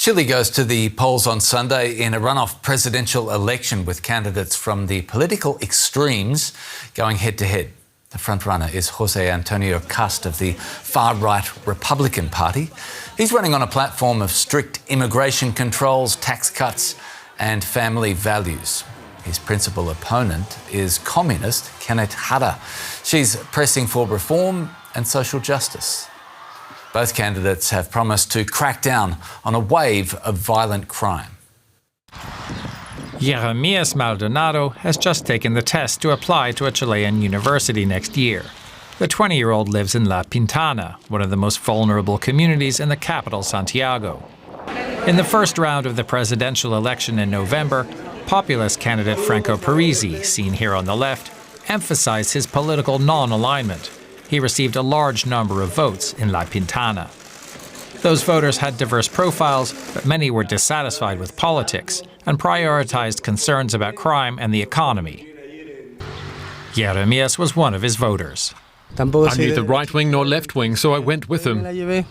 Chile goes to the polls on Sunday in a runoff presidential election with candidates from the political extremes going head-to-head. The frontrunner is José Antonio Kast of the far-right Republican Party. He's running on a platform of strict immigration controls, tax cuts and family values. His principal opponent is Communist Jeannette Jara. She's pressing for reform and social justice. Both candidates have promised to crack down on a wave of violent crime. Jeremías Maldonado has just taken the test to apply to a Chilean university next year. The 20-year-old lives in La Pintana, one of the most vulnerable communities in the capital, Santiago. In the first round of the presidential election in November, populist candidate Franco Parisi, seen here on the left, emphasized his political non-alignment. He received a large number of votes in La Pintana. Those voters had diverse profiles, but many were dissatisfied with politics and prioritized concerns about crime and the economy. Jeremías was one of his voters. I'm neither right-wing nor left-wing, so I went with him.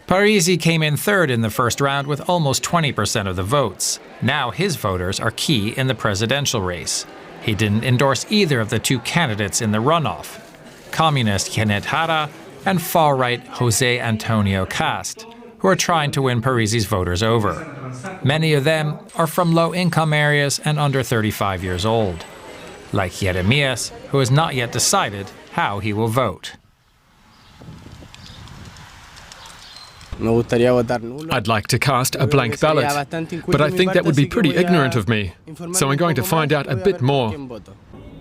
Parisi came in third in the first round with almost 20% of the votes. Now his voters are key in the presidential race. He didn't endorse either of the two candidates in the runoff, Communist Jeannette Jara and far-right José Antonio Kast, who are trying to win Parisi's voters over. Many of them are from low-income areas and under 35 years old. Like Jeremías, who has not yet decided how he will vote. I'd like to cast a blank ballot, but I think that would be pretty ignorant of me, so I'm going to find out a bit more.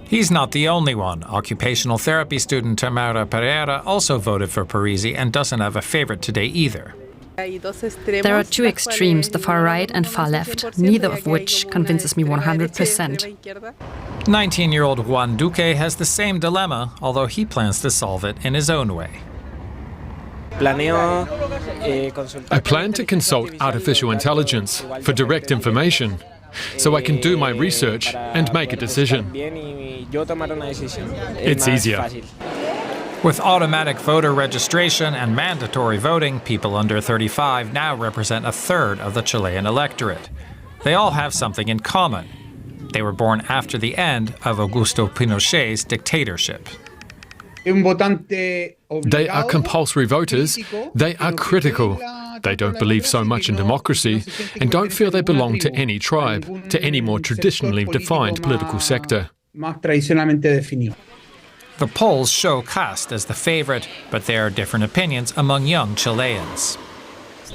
He's not the only one. Occupational therapy student Tamara Pereira also voted for Parisi and doesn't have a favorite today either. There are two extremes, the far right and far left, neither of which convinces me 100%. 19-year-old Juan Duque has the same dilemma, although he plans to solve it in his own way. I plan to consult artificial intelligence for direct information, so I can do my research and make a decision. It's easier. With automatic voter registration and mandatory voting, people under 35 now represent a third of the Chilean electorate. They all have something in common. They were born after the end of Augusto Pinochet's dictatorship. They are compulsory voters. They are critical. They don't believe so much in democracy and don't feel they belong to any tribe, to any more traditionally defined political sector. The polls show Kast as the favorite, but there are different opinions among young Chileans.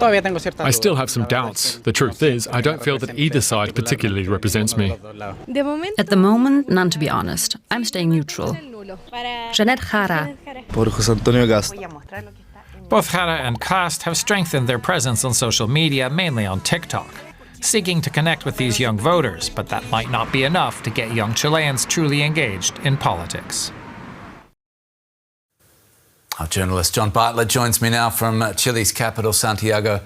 I still have some doubts. The truth is, I don't feel that either side particularly represents me. At the moment, none, to be honest. I'm staying neutral. Jeannette Jara. Both Jara and Kast have strengthened their presence on social media, mainly on TikTok, seeking to connect with these young voters, but that might not be enough to get young Chileans truly engaged in politics. Our journalist John Bartlett joins me now from Chile's capital, Santiago.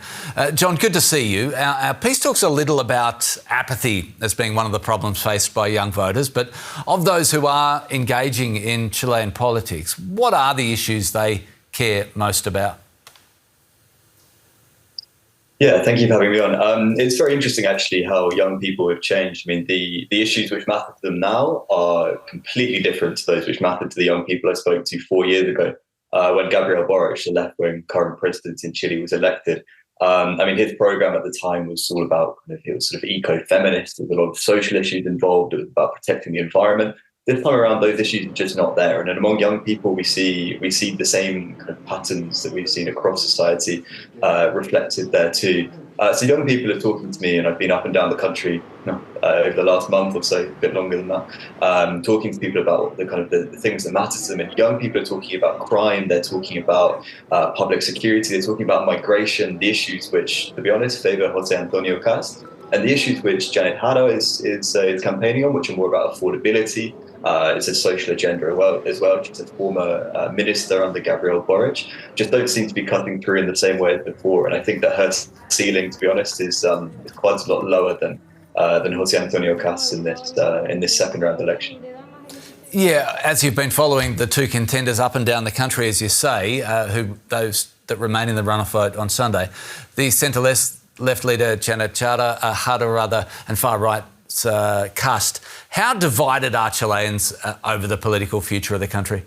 John, good to see you. Our piece talks a little about apathy as being one of the problems faced by young voters, but of those who are engaging in Chilean politics, what are the issues they care most about? Yeah, thank you for having me on. It's very interesting, actually, how young people have changed. I mean, the issues which matter to them now are completely different to those which mattered to the young people I spoke to 4 years ago. When Gabriel Boric, the left-wing current president in Chile, was elected. I mean, his program at the time was all about, it was sort of eco-feminist. There was a lot of social issues involved. It was about protecting the environment. This time around, those issues are just not there. And then among young people, we see the same kind of patterns that we've seen across society reflected there too. So young people are talking to me, and I've been up and down the country over the last month or so, a bit longer than that, talking to people about the things that matter to them. And young people are talking about crime, they're talking about public security, they're talking about migration, the issues which, to be honest, favour José Antonio Kast, and the issues which Jeannette Jara is campaigning on, which are more about affordability. It's a social agenda as well. She's a former minister under Gabriel Boric. Just don't seem to be cutting through in the same way as before. And I think that her ceiling, to be honest, is quite a lot lower than José Antonio Kast in this second round election. Yeah, as you've been following the two contenders up and down the country, as you say, those that remain in the runoff vote on Sunday. The centre-left leader, Jeannette Jara, and far-right Kast. How divided are Chileans over the political future of the country?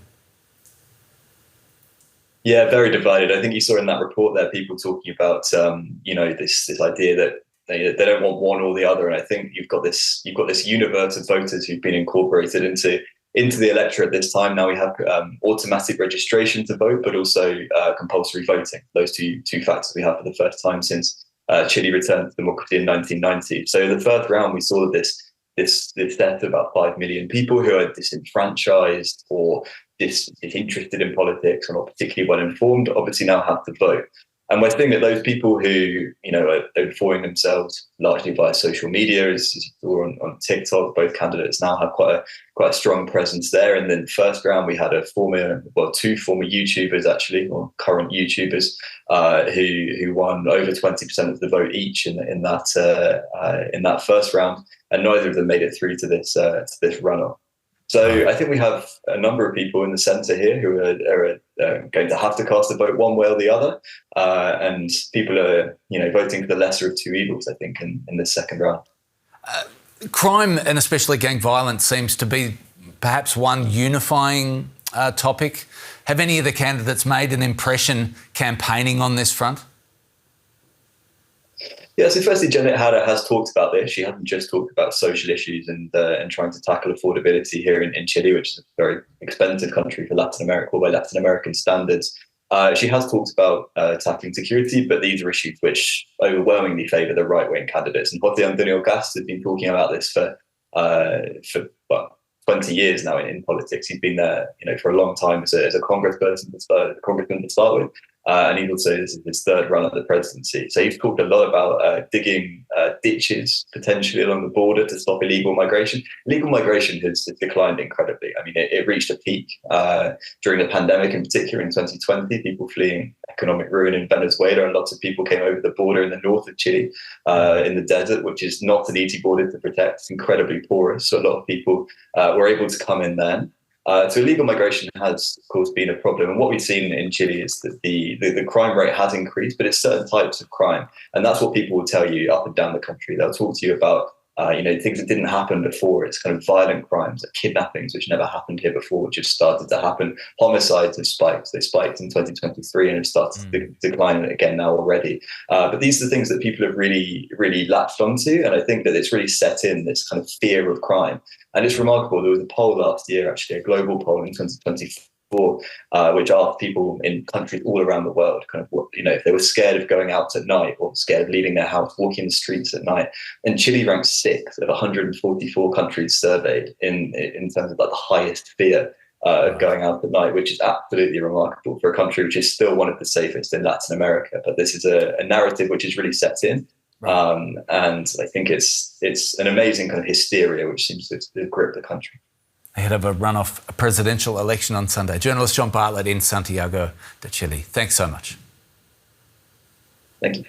Yeah, very divided. I think you saw in that report there people talking about, this idea that they don't want one or the other. And I think you've got this universe of voters who've been incorporated into the electorate this time. Now we have automatic registration to vote, but also compulsory voting. Those two factors we have for the first time since Chile returned to democracy in 1990. So the first round, we saw this set of about 5 million people who are disenfranchised or disinterested in politics or not particularly well informed, obviously now have to vote. And we're seeing that those people who, are informing themselves largely via social media, as you saw on TikTok, both candidates now have quite a strong presence there. And then first round, we had two former YouTubers actually, or current YouTubers, who won over 20% of the vote each in that first round, and neither of them made it through to this runoff. So I think we have a number of people in the centre here who are going to have to cast a vote one way or the other, and people are voting for the lesser of two evils, I think, in this second round. Crime, and especially gang violence, seems to be perhaps one unifying topic. Have any of the candidates made an impression campaigning on this front? Yeah, so firstly, Jeannette Jara has talked about this. She hasn't just talked about social issues and trying to tackle affordability here in Chile, which is a very expensive country for Latin America, by Latin American standards. She has talked about tackling security, but these are issues which overwhelmingly favour the right-wing candidates. And Antonio Kast has been talking about this for 20 years now in politics. He's been there, for a long time as a congressman to start with. And this is his third run at the presidency. So he's talked a lot about digging ditches potentially along the border to stop illegal migration. Illegal migration has declined incredibly. I mean, it reached a peak during the pandemic, in particular in 2020, people fleeing economic ruin in Venezuela, and lots of people came over the border in the north of Chile, in the desert, which is not an easy border to protect. It's incredibly porous. So a lot of people were able to come in then. So illegal migration has, of course, been a problem. And what we've seen in Chile is that the crime rate has increased, but it's certain types of crime. And that's what people will tell you up and down the country. They'll talk to you about, things that didn't happen before. It's kind of violent crimes, like kidnappings, which never happened here before, which have started to happen. Homicides have spiked. They spiked in 2023 and have started to decline again now already. But these are the things that people have really, really latched onto. And I think that it's really set in this kind of fear of crime. And it's remarkable. There was a poll last year, actually, a global poll in 2024, which asked people in countries all around the world, kind of what, if they were scared of going out at night or scared of leaving their house, walking the streets at night. And Chile ranked 6th of 144 countries surveyed in terms of the highest fear of going out at night, which is absolutely remarkable for a country which is still one of the safest in Latin America. But this is a narrative which is really set in. And I think it's an amazing kind of hysteria which seems to grip the country. Ahead of a runoff presidential election on Sunday. Journalist John Bartlett in Santiago de Chile. Thanks so much. Thank you.